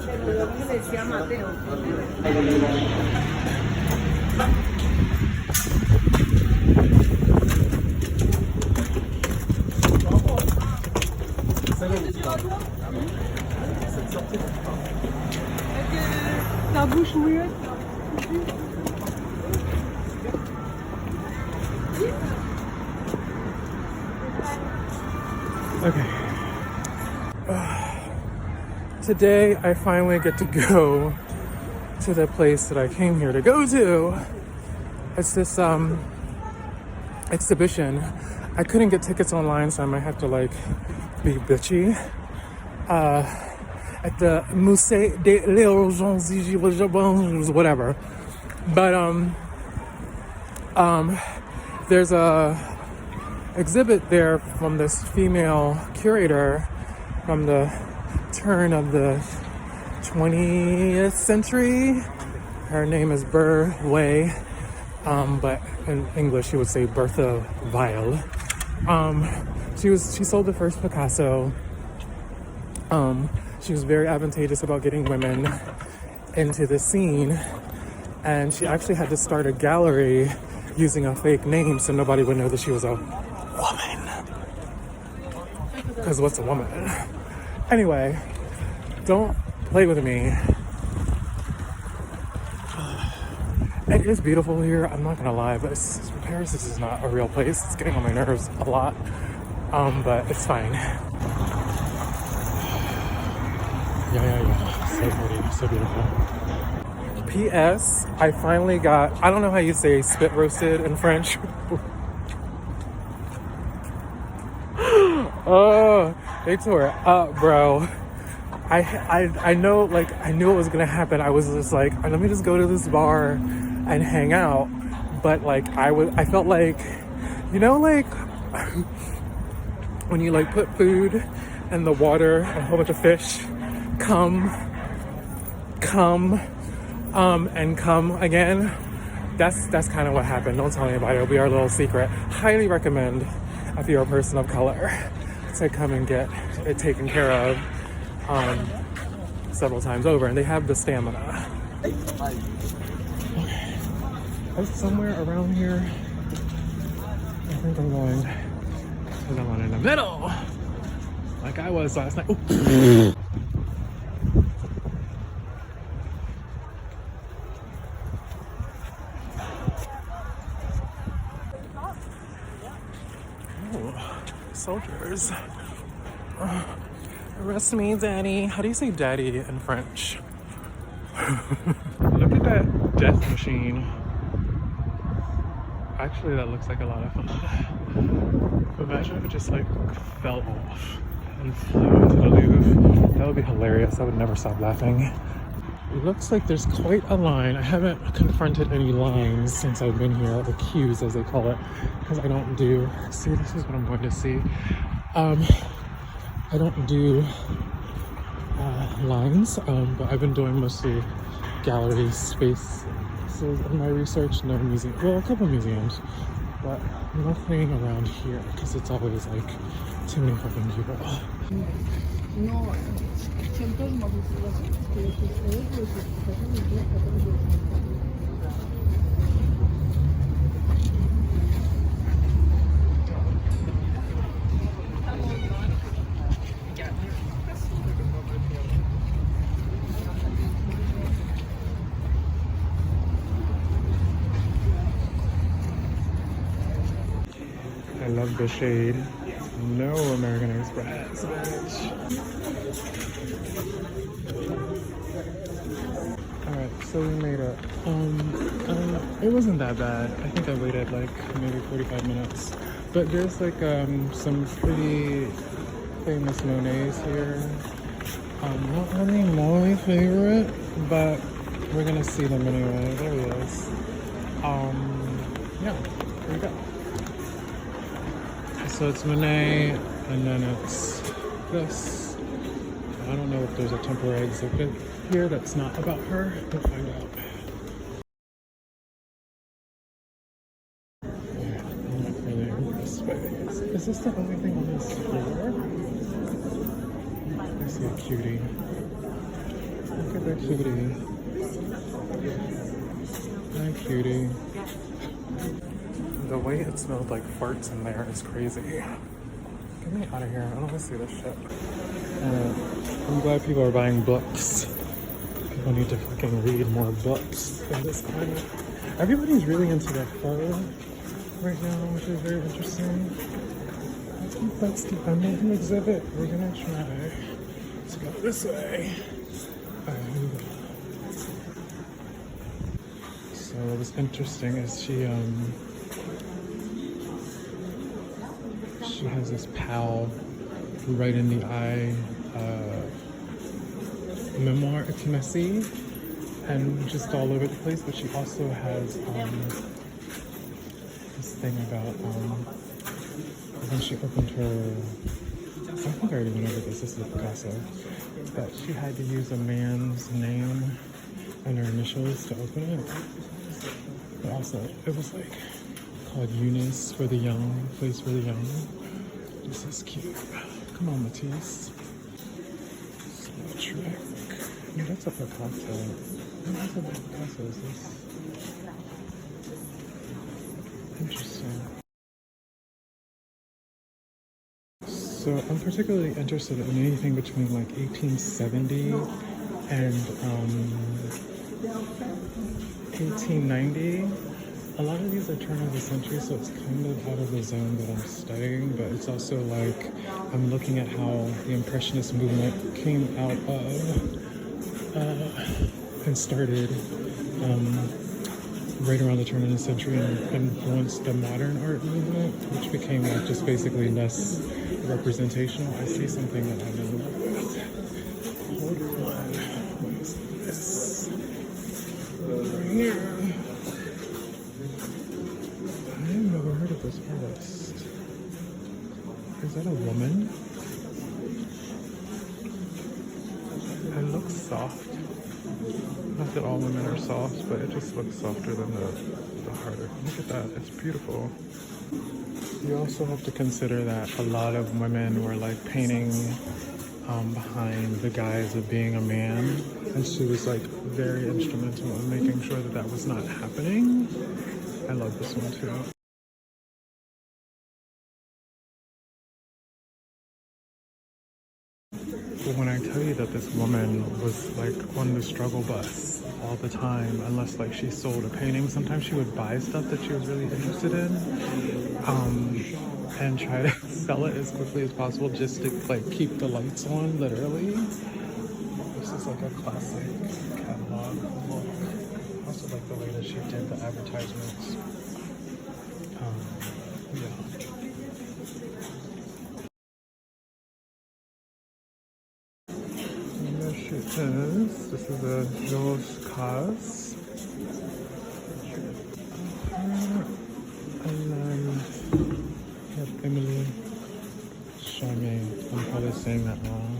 Ta bouche mouillette. Okay. Today I finally get to go to the place that I came here to go to. It's this exhibition. I couldn't get tickets online, so I might have to like be bitchy. At the Musée de whatever. But there's a exhibit there from this female curator from the turn of the 20th century. Her name is Ber Way, but in English she would say Bertha Weil. She sold the first Picasso. She was very advantageous about getting women into the scene, and she actually had to start a gallery using a fake name so nobody would know that she was a woman. Because what's a woman? Anyway, don't play with me. It is beautiful here, I'm not gonna lie, but Paris is not a real place. It's getting on my nerves a lot, but it's fine. Yeah. So pretty, so beautiful. P.S. I finally got, I don't know how you say spit roasted in French. Oh, they tore it up, bro. I know, like, I knew it was gonna happen. I was just like, let me just go to this bar and hang out. But like, I felt like, you know, like when you like put food in the water and a whole bunch of fish come and come again. That's kind of what happened. Don't tell anybody, it'll be our little secret. Highly recommend if you're a person of color to come and get it taken care of several times over, and they have the stamina. Okay. I was somewhere around here. I think I'm going to the one in the middle, like I was last night. Ooh. Soldiers. Arrest me, daddy. How do you say daddy in French? Look at that death machine. Actually, that looks like a lot of fun. Imagine if it just like fell off and flew into the Louvre. That would be hilarious. I would never stop laughing. It looks like there's quite a line. I haven't confronted any lines since I've been here, or queues as they call it, because I don't do, see, this is what I'm going to see. I don't do lines, but I've been doing mostly gallery space. So in my research, no museum, well, a couple museums, but nothing around here, because it's always like too many fucking people. No, siempre me I love the shade. No American Express, bitch. Alright, so we made it. It wasn't that bad. I think I waited like maybe 45 minutes. But there's like some pretty famous Monets here. Not really my favorite, but we're gonna see them anyway. There he is. Yeah, there we go. So it's Monet, and then it's this. I don't know if there's a temporary exhibit here that's not about her. We'll find out. Yeah, I'm not really impressed by these. Is this the only thing on this floor? I see a cutie. Look at that cutie. Hi, cutie. The way it smelled like farts in there is crazy. Get me out of here. I don't want to see this shit. I'm glad people are buying books. People need to fucking read more books in this climate. Everybody's really into their photo right now, which is very interesting. I think that's the American exhibit. We're gonna try to go this way. So what's interesting is she has this pal right in the eye memoir intimacy and just all over the place, but she also has this thing about when she opened her, I think I already went over this is Picasso, that she had to use a man's name and her initials to open it. But also it was like called Eunice for the Young, place for the young. This is cute. Come on, Matisse. So trick. No, that's a Picasso. What type of Picasso is this? Interesting. So I'm particularly interested in anything between like 1870 and 1890. A lot of these are turn of the century, so it's kind of out of the zone that I'm studying, but it's also like I'm looking at how the Impressionist movement came out of and started right around the turn of the century and influenced the modern art movement, which became like just basically less representational. I see something that I'm in love with. Hold on. What is this? Right here. I've never heard of this artist. Is that a woman? It looks soft. Not that all women are soft, but it just looks softer than the harder. Look at that, it's beautiful. You also have to consider that a lot of women were like painting behind the guise of being a man, and she was like very instrumental in making sure that that was not happening. I love this one too. But when I tell you that this woman was like on the struggle bus all the time, unless like she sold a painting, sometimes she would buy stuff that she was really interested in and try to sell it as quickly as possible just to like keep the lights on, literally. This is like a classic catalog look. I also like the way that she did the advertisements. Yeah. This is a Jules Cause. And then we have Emily Charmaine. I'm probably saying that wrong.